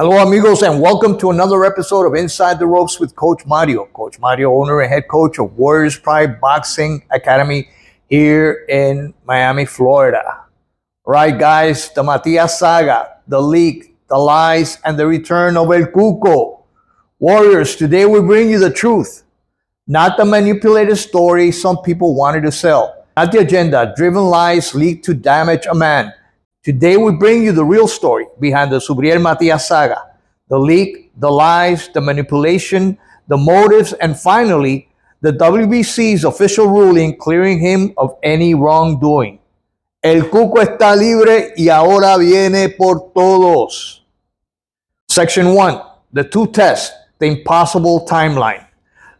Hello, amigos, and welcome to another episode of Inside the Ropes with Coach Mario. Coach Mario, owner and head coach of Warriors Pride Boxing Academy here in Miami, Florida. Right, guys, the Matias saga, the leak, the lies, and the return of El Cuco. Warriors, today we bring you the truth, not the manipulated story some people wanted to sell, not the agenda-driven lies leaked to damage a man. Today we bring you the real story behind the Subriel Matias saga, the leak, the lies, the manipulation, the motives, and finally, the WBC's official ruling clearing him of any wrongdoing. El Cuco está libre y ahora viene por todos. Section 1, the two tests, the impossible timeline.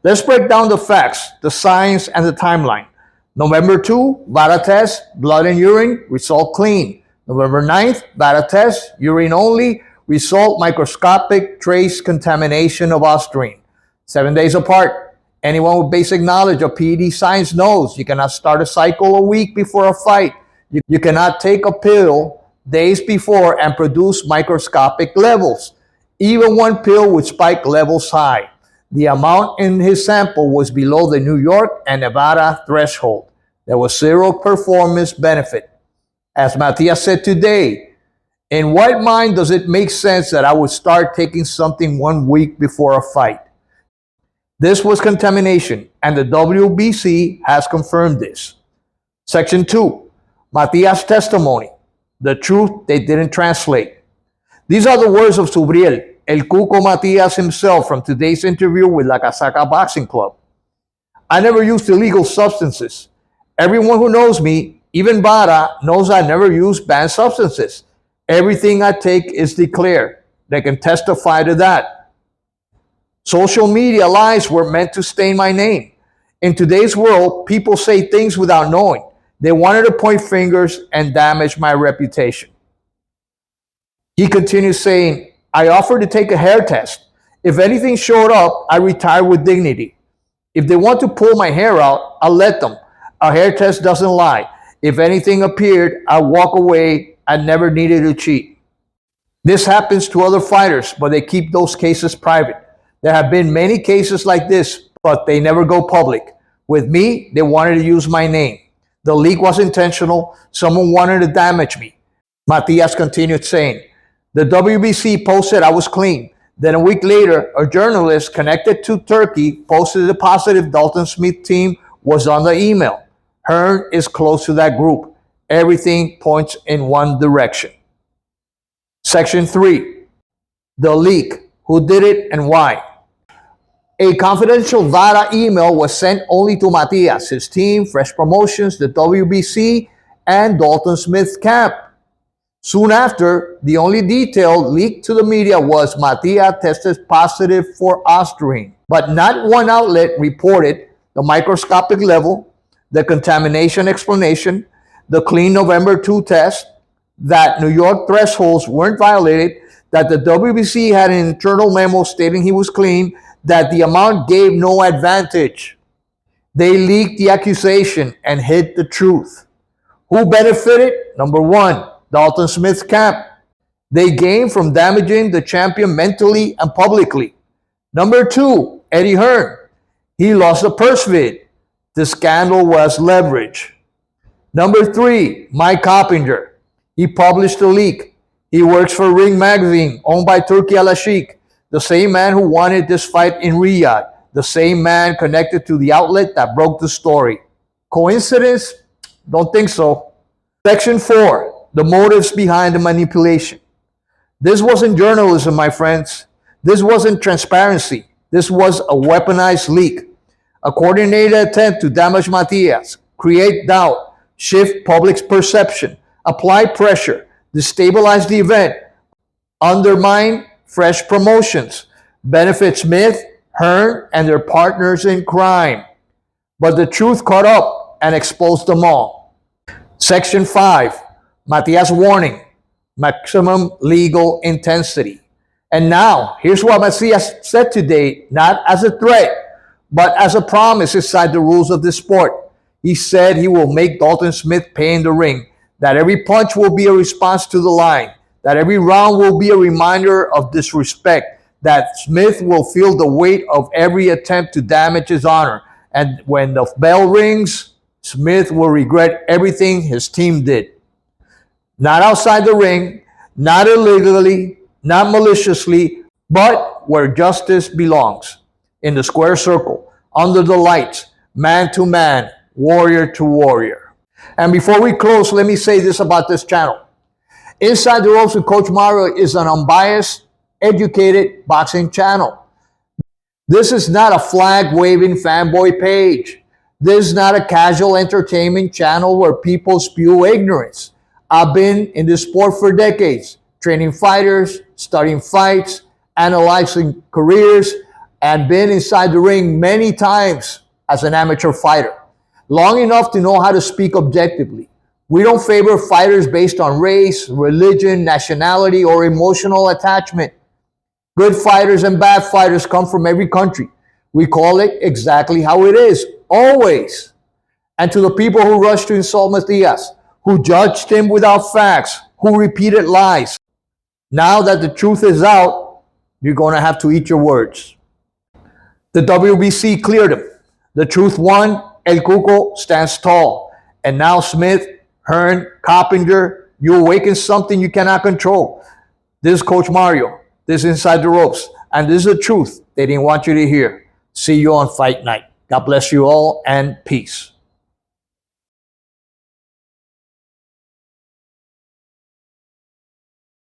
Let's break down the facts, the science, and the timeline. November 2, VADA test, blood and urine, result clean. November 9th, VADA test, urine only, result microscopic trace contamination of ostarine. 7 days apart. Anyone with basic knowledge of PED science knows you cannot start a cycle a week before a fight. You cannot take a pill days before and produce microscopic levels. Even one pill would spike levels high. The amount in his sample was below the New York and Nevada threshold. There was zero performance benefit. As Matias said today, in what mind does it make sense that I would start taking something 1 week before a fight? This was contamination, and the WBC has confirmed this. Section 2, Matias' testimony, the truth they didn't translate. These are the words of Subriel, El Cuco Matias himself from today's interview with La Casaca Boxing Club. I never used illegal substances. Everyone who knows me, even VADA, knows I never use banned substances. Everything I take is declared. They can testify to that. Social media lies were meant to stain my name. In today's world, people say things without knowing. They wanted to point fingers and damage my reputation. He continues saying, I offered to take a hair test. If anything showed up, I retire with dignity. If they want to pull my hair out, I'll let them. A hair test doesn't lie. If anything appeared, I'd walk away. I never needed to cheat. This happens to other fighters, but they keep those cases private. There have been many cases like this, but they never go public. With me, they wanted to use my name. The leak was intentional. Someone wanted to damage me. Matias continued saying, the WBC posted I was clean. Then a week later, a journalist connected to Turkey posted the positive Dalton Smith team was on the email. Hearn is close to that group. Everything points in one direction. Section 3, the leak, who did it and why. A confidential VADA email was sent only to Matias, his team, Fresh Promotions, the WBC, and Dalton Smith camp. Soon after, the only detail leaked to the media was Matias tested positive for ostarine, but not one outlet reported the microscopic level, the contamination explanation, the clean November 2 test, that New York thresholds weren't violated, that the WBC had an internal memo stating he was clean, that the amount gave no advantage. They leaked the accusation and hid the truth. Who benefited? Number 1, Dalton Smith camp. They gained from damaging the champion mentally and publicly. Number 2, Eddie Hearn. He lost the purse vid. The scandal was leverage. Number 3, Mike Coppinger. He published the leak. He works for Ring Magazine, owned by Turki Al-Sheikh, the same man who wanted this fight in Riyadh, the same man connected to the outlet that broke the story. Coincidence? Don't think so. Section 4, the motives behind the manipulation. This wasn't journalism, my friends. This wasn't transparency. This was a weaponized leak. A coordinated attempt to damage Matias, create doubt, shift public's perception, apply pressure, destabilize the event, undermine Fresh Promotions, benefit Smith, Hearn, and their partners in crime. But the truth caught up and exposed them all. Section 5, Matias warning, maximum legal intensity. And now, here's what Matias said today, not as a threat, but as a promise inside the rules of this sport. He said he will make Dalton Smith pay in the ring, that every punch will be a response to the line, that every round will be a reminder of disrespect, that Smith will feel the weight of every attempt to damage his honor. And when the bell rings, Smith will regret everything his team did. Not outside the ring, not illegally, not maliciously, but where justice belongs. In the square circle, under the lights, man to man, warrior to warrior. And before we close, let me say this about this channel. Inside the Ropes with Coach Mario is an unbiased, educated boxing channel. This is not a flag-waving fanboy page. This is not a casual entertainment channel where people spew ignorance. I've been in this sport for decades, training fighters, studying fights, analyzing careers, and been inside the ring many times as an amateur fighter, long enough to know how to speak objectively. We don't favor fighters based on race, religion, nationality, or emotional attachment. Good fighters and bad fighters come from every country. We call it exactly how it is, always. And to the people who rushed to insult Matias, who judged him without facts, who repeated lies, now that the truth is out, you're going to have to eat your words. The WBC cleared him. The truth won. El Cuco stands tall. And now Smith, Hearn, Coppinger, you awaken something you cannot control. This is Coach Mario. This is Inside the Ropes. And this is the truth they didn't want you to hear. See you on Fight Night. God bless you all and peace.